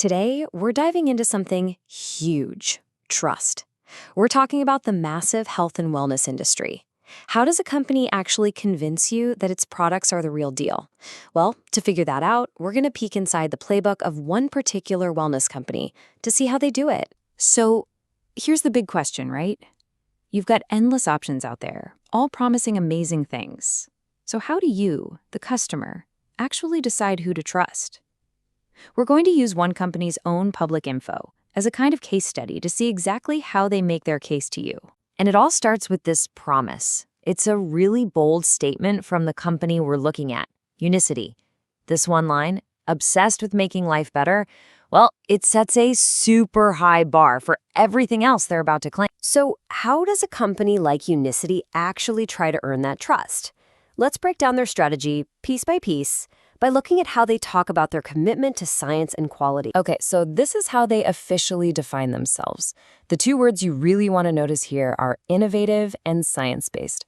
Today, we're diving into something huge: trust. We're talking about the massive health and wellness industry. How does a company actually convince you that its products are the real deal? Well, to figure that out, we're going to peek inside the playbook of one particular wellness company to see how they do it. So here's the big question, right? You've got endless options out there, all promising amazing things. So how do you, the customer, actually decide who to trust? We're going to use one company's own public info as a kind of case study to see exactly how they make their case to you. And it all starts with this promise. It's a really bold statement from the company we're looking at, Unicity. This one line, obsessed with making life better, well, it sets a super high bar for everything else they're about to claim. So how does a company like Unicity actually try to earn that trust? Let's break down their strategy piece by piece by looking at how they talk about their commitment to science and quality. Okay, so this is how they officially define themselves. The two words you really want to notice here are innovative and science-based.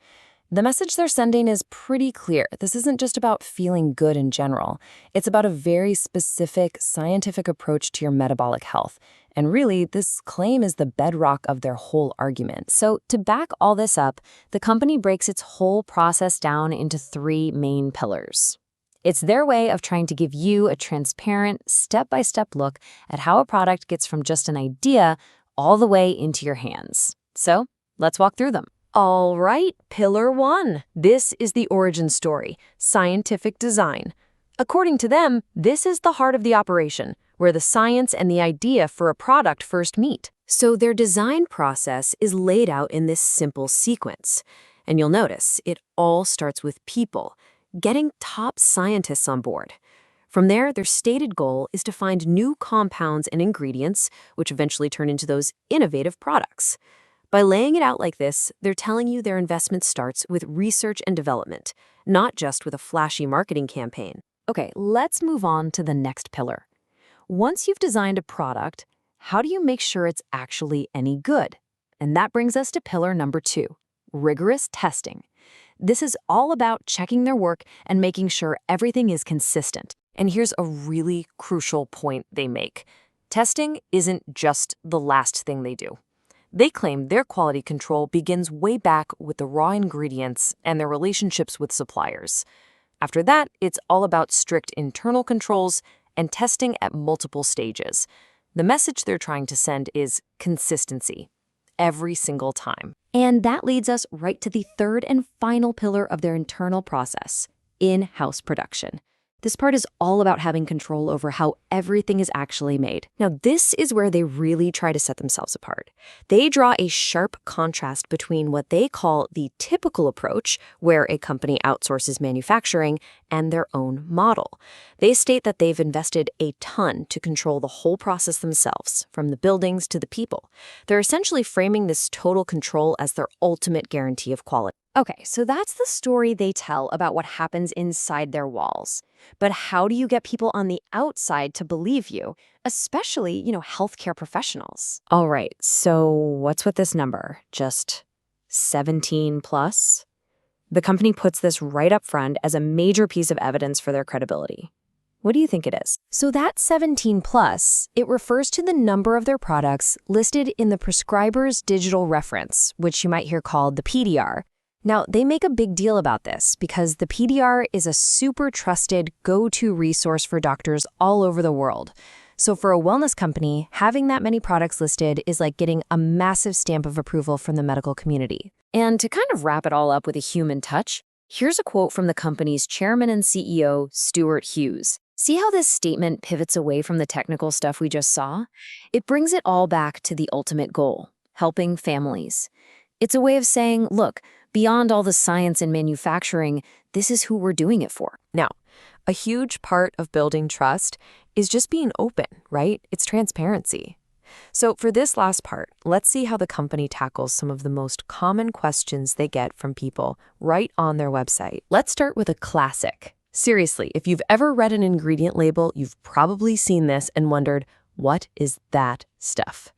The message they're sending is pretty clear. This isn't just about feeling good in general. It's about a very specific scientific approach to your metabolic health. And really, this claim is the bedrock of their whole argument. So to back all this up, the company breaks its whole process down into three main pillars. It's their way of trying to give you a transparent, step-by-step look at how a product gets from just an idea all the way into your hands. So let's walk through them. All right, Pillar 1. This is the origin story, scientific design. According to them, this is the heart of the operation, where the science and the idea for a product first meet. So their design process is laid out in this simple sequence. And you'll notice it all starts with people, getting top scientists on board. From there, their stated goal is to find new compounds and ingredients, which eventually turn into those innovative products. By laying it out like this, they're telling you their investment starts with research and development, not just with a flashy marketing campaign. Okay, let's move on to the next pillar. Once you've designed a product, how do you make sure it's actually any good? And that brings us to pillar number 2, rigorous testing. This is all about checking their work and making sure everything is consistent. And here's a really crucial point they make. Testing isn't just the last thing they do. They claim their quality control begins way back with the raw ingredients and their relationships with suppliers. After that, it's all about strict internal controls and testing at multiple stages. The message they're trying to send is consistency, every single time. And that leads us right to the third and final pillar of their internal process, in-house production. This part is all about having control over how everything is actually made. Now, this is where they really try to set themselves apart. They draw a sharp contrast between what they call the typical approach, where a company outsources manufacturing, and their own model. They state that they've invested a ton to control the whole process themselves, from the buildings to the people. They're essentially framing this total control as their ultimate guarantee of quality. Okay, so that's the story they tell about what happens inside their walls. But how do you get people on the outside to believe you, especially, healthcare professionals? All right, so what's with this number? Just 17 plus? The company puts this right up front as a major piece of evidence for their credibility. What do you think it is? So that 17 plus, it refers to the number of their products listed in the prescriber's digital reference, which you might hear called the PDR. Now, they make a big deal about this because the PDR is a super trusted go-to resource for doctors all over the world. So for a wellness company, having that many products listed is like getting a massive stamp of approval from the medical community. And to kind of wrap it all up with a human touch, here's a quote from the company's chairman and CEO, Stuart Hughes. See how this statement pivots away from the technical stuff we just saw? It brings it all back to the ultimate goal, helping families. It's a way of saying, look, beyond all the science and manufacturing, this is who we're doing it for. Now, a huge part of building trust is just being open, right? It's transparency. So for this last part, let's see how the company tackles some of the most common questions they get from people right on their website. Let's start with a classic. Seriously, if you've ever read an ingredient label, you've probably seen this and wondered, what is that stuff?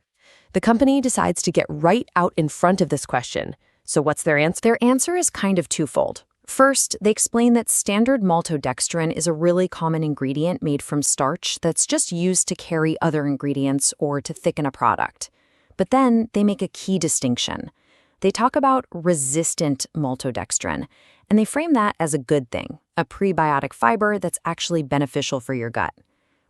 The company decides to get right out in front of this question. So what's their answer? Their answer is kind of twofold. First, they explain that standard maltodextrin is a really common ingredient made from starch that's just used to carry other ingredients or to thicken a product. But then they make a key distinction. They talk about resistant maltodextrin, and they frame that as a good thing, a prebiotic fiber that's actually beneficial for your gut.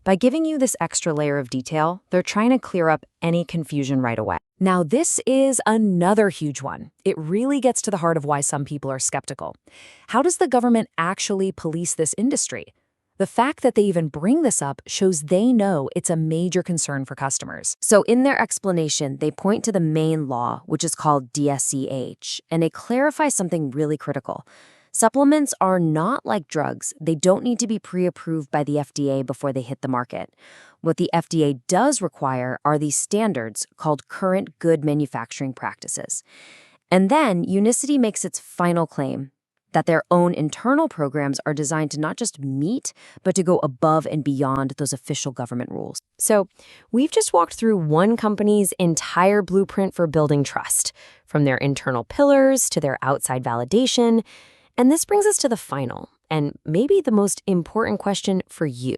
By giving you this extra layer of detail, they're trying to clear up any confusion right away. Now, this is another huge one. It really gets to the heart of why some people are skeptical. How does the government actually police this industry? The fact that they even bring this up shows they know it's a major concern for customers. So in their explanation, they point to the main law, which is called DSCH, and it clarifies something really critical. Supplements are not like drugs. They don't need to be pre-approved by the FDA before they hit the market. What the FDA does require are these standards called Current Good Manufacturing Practices. And then Unicity makes its final claim that their own internal programs are designed to not just meet, but to go above and beyond those official government rules. So we've just walked through one company's entire blueprint for building trust, from their internal pillars to their outside validation. And this brings us to the final, and maybe the most important question for you.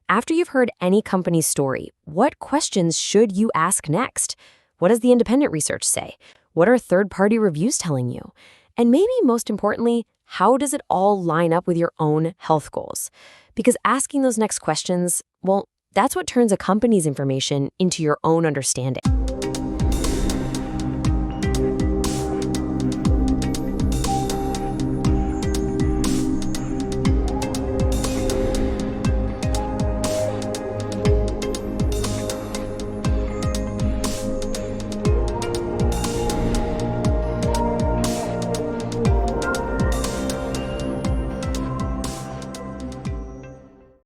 After you've heard any company's story, what questions should you ask next? What does the independent research say? What are third-party reviews telling you? And maybe most importantly, how does it all line up with your own health goals? Because asking those next questions, well, that's what turns a company's information into your own understanding.